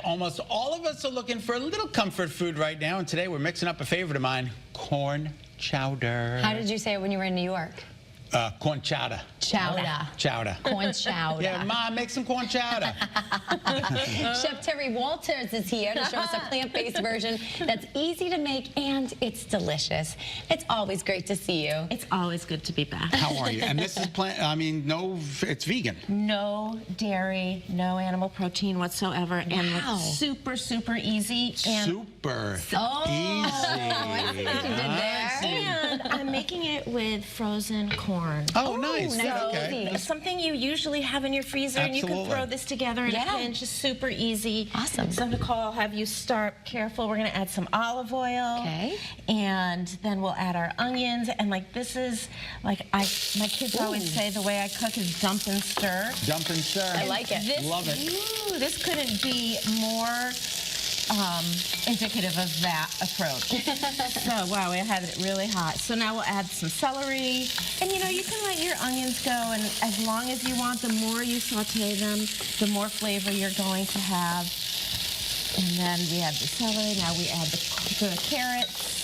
almost all of us are looking for a little comfort food right now, and today we're mixing up a favorite of mine, corn chowder. How did you say it when you were in New York? Corn chowder. Chowder. Chowder. Corn chowder. Yeah, Mom, make some corn chowder. Chef Terry Walters is here to show us a plant-based version that's easy to make and it's delicious. It's always great to see you. It's always good to be back. How are you? And this is it's vegan. No dairy, no animal protein whatsoever, Wow. and it's super, super easy. And Super easy. I see what you did there. And I'm making it with frozen corn. Oh, nice. nice. Okay. It's something you usually have in your freezer, and you can Absolutely. throw this together in a pinch. It's super easy. Awesome. So Nicole, I'll have you start careful. We're going to add some olive oil. Okay. And then we'll add our onions. And this is, my kids always say the way I cook is dump and stir. Dump and stir. I like it. Love it. Ooh, this couldn't be more indicative of that approach. So, wow, we had it really hot. So now we'll add some celery. And you can let your onions go, and as long as you want, the more you saute them, the more flavor you're going to have. And then we add the celery. Now we add the carrots.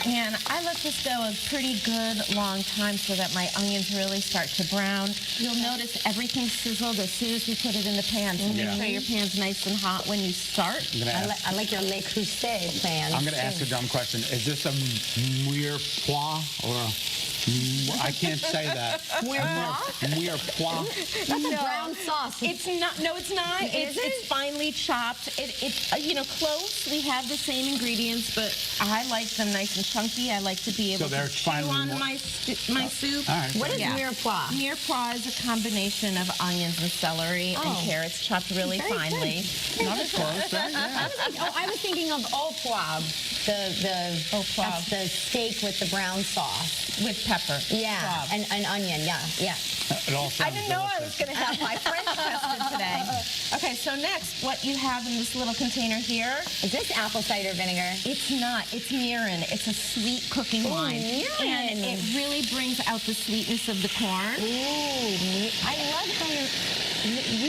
And I let this go a pretty good long time so that my onions really start to brown. You'll notice everything sizzled as soon as we put it in the pan. So make sure your pan's nice and hot when you start. I like your Le Creuset plan. I'm going to ask a dumb question. Is this a mirepoix or a... I can't say that. Mirepoix. That's a brown sauce. It's not. No, it's not. It's finely chopped. It's close. We have the same ingredients, but I like them nice and chunky. I like to be able to chew on my soup. All right. What is mirepoix? Mirepoix is a combination of onions and celery and carrots chopped really finely. Not as close. I was thinking of au poivre. That's the steak with the brown sauce. With pepper. Yeah, and onion, yeah. It all sounds I didn't know I delicious. was going to have my French tested today. Okay, so next, what you have in this little container here. Is this apple cider vinegar? It's not. It's mirin. It's a sweet cooking wine. Mirin. And it really brings out the sweetness of the corn. Ooh, I love how you're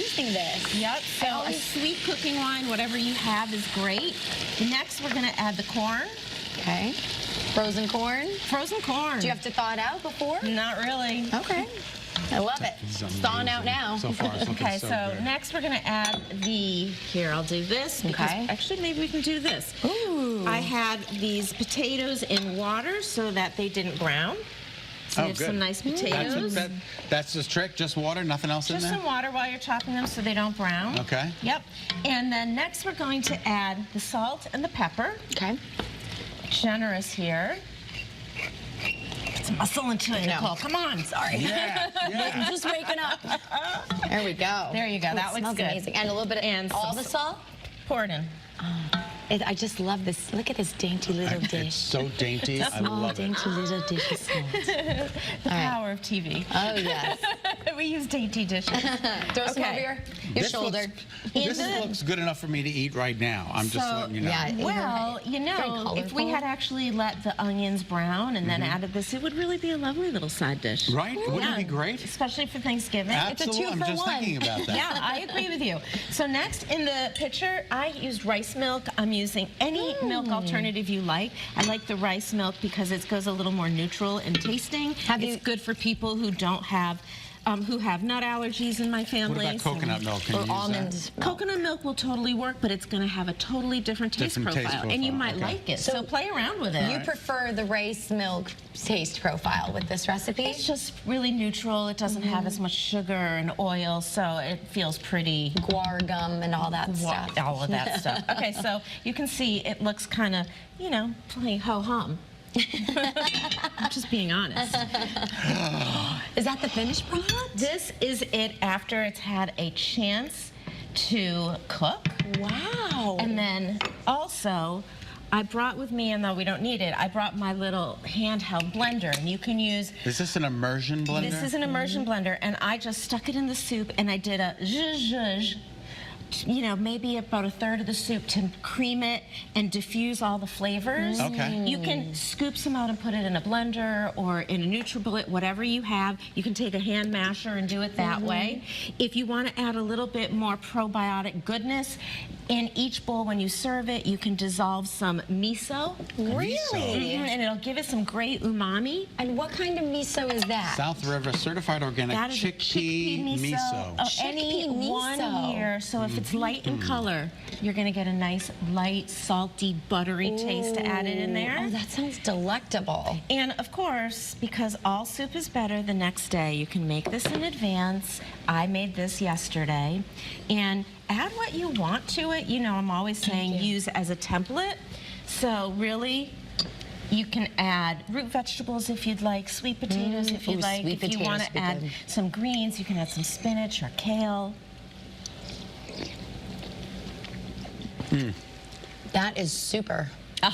using this. Yep. So a sweet cooking wine, whatever you have, is great. Next, we're going to add the corn. Okay. Frozen corn? Frozen corn. Do you have to thaw it out before? Not really. Okay. I love it. It's thawing out now. So far, it's looking Okay, so so good. next we're going to add here, I'll do this. Because actually, maybe we can do this. Ooh. I had these potatoes in water so that they didn't brown. So you have some nice potatoes. That's the trick, just water, nothing else in there? Just some water while you're chopping them so they don't brown. Okay. Yep. And then next we're going to add the salt and the pepper. Okay. Generous here. Get some muscle into it, Nicole. Come on. Sorry. Yeah. I'm just waking up. There we go. There you go. That looks smells good. Amazing. And a little bit of all the salt? Pour it in. I just love this. Look at this dainty little dish. It's so dainty. I love it. Dainty little dish of salt. The power of TV. Oh, yes. We use dainty dishes. Throw some over your shoulder. This looks good enough for me to eat right now. I'm just letting you know. Yeah, well, if we had actually let the onions brown and then added this, it would really be a lovely little side dish. Right? Wouldn't it be great? Especially for Thanksgiving. Absolutely. It's a 2 I'm for just 1. thinking about that. Yeah, I agree with you. So next in the pitcher, I used rice milk. I'm using any milk alternative you like. I like the rice milk because it goes a little more neutral in tasting. It's good for people who don't have who have nut allergies in my family. What about coconut milk? Can you use almond that? Coconut milk will totally work, but it's going to have a totally different taste profile. And you might like it. So play around with it. You prefer the rice milk taste profile with this recipe? It's just really neutral. It doesn't have as much sugar and oil, so it feels pretty... Guar gum and all that stuff. All of that stuff. Okay, so you can see it looks kind of, playing ho-hum. I'm just being honest. Is that the finished product? This is it after it's had a chance to cook. Wow. And then also, I brought with me, and though we don't need it, I brought my little handheld blender, and you can use... Is this an immersion blender? This is an immersion blender, and I just stuck it in the soup, and I did a zhuzh you know, maybe about a third of the soup to cream it and diffuse all the flavors. Okay. You can scoop some out and put it in a blender or in a NutriBullet, whatever you have. You can take a hand masher and do it that way. If you want to add a little bit more probiotic goodness, in each bowl when you serve it, you can dissolve some miso. Really? And it'll give it some great umami. And what kind of miso is that? South River Certified Organic That is a Chickpea Miso. Any Chickpea one miso. here. So if it's light in color, you're going to get a nice, light, salty, buttery taste to add it in there. Oh, that sounds delectable. And of course, because all soup is better the next day, you can make this in advance. I made this yesterday. And add what you want to it. You know, I'm always saying use as a template. So really, you can add root vegetables if you'd like, sweet potatoes if you'd like. Sweet If you want potatoes to would be add good. some greens, you can add some spinach or kale. That is super. That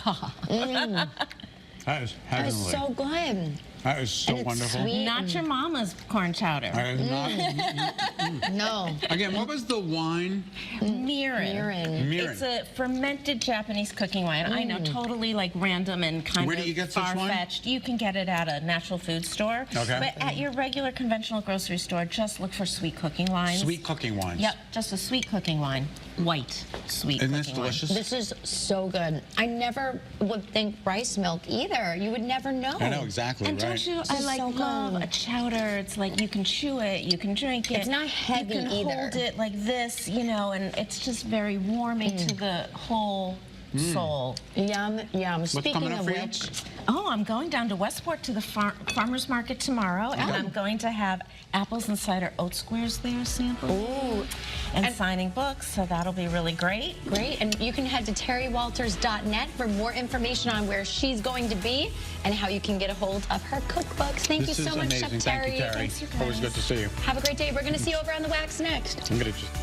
is That is heavenly. so good. That is so And it's wonderful. sweet. Not your mama's corn chowder. That is not, No. again, what was the wine? Mirin. Mirin. Mirin. It's a fermented Japanese cooking wine. I know, totally like random and kind Where of do you get such wine? far-fetched. You can get it at a natural food store. Okay. But at your regular conventional grocery store, just look for sweet cooking wines. Sweet cooking wines. Yep, just a sweet cooking wine. White sweet Isn't cooking this delicious? This is so good. I never would think rice milk either. You would never know. I know exactly, And right? don't you, This I is like so love good. a chowder. It's like you can chew it, you can drink it. It's not heavy You can either. hold it like this, you know, and it's just very warming to the whole soul. Yum, yum. Speaking coming up of for you? which, Oh, I'm going down to Westport to the farmer's market tomorrow, and I'm going to have apples and cider oat squares there sampled. ooh, And signing books, so that'll be really great. great. And you can head to terrywalters.net for more information on where she's going to be and how you can get a hold of her cookbooks. Thank This you is so much, amazing. Chef Thank you, Terry. Thanks, you Always guys. good to see you. Have a great day. We're going to see you over on the wax next. I'm going to just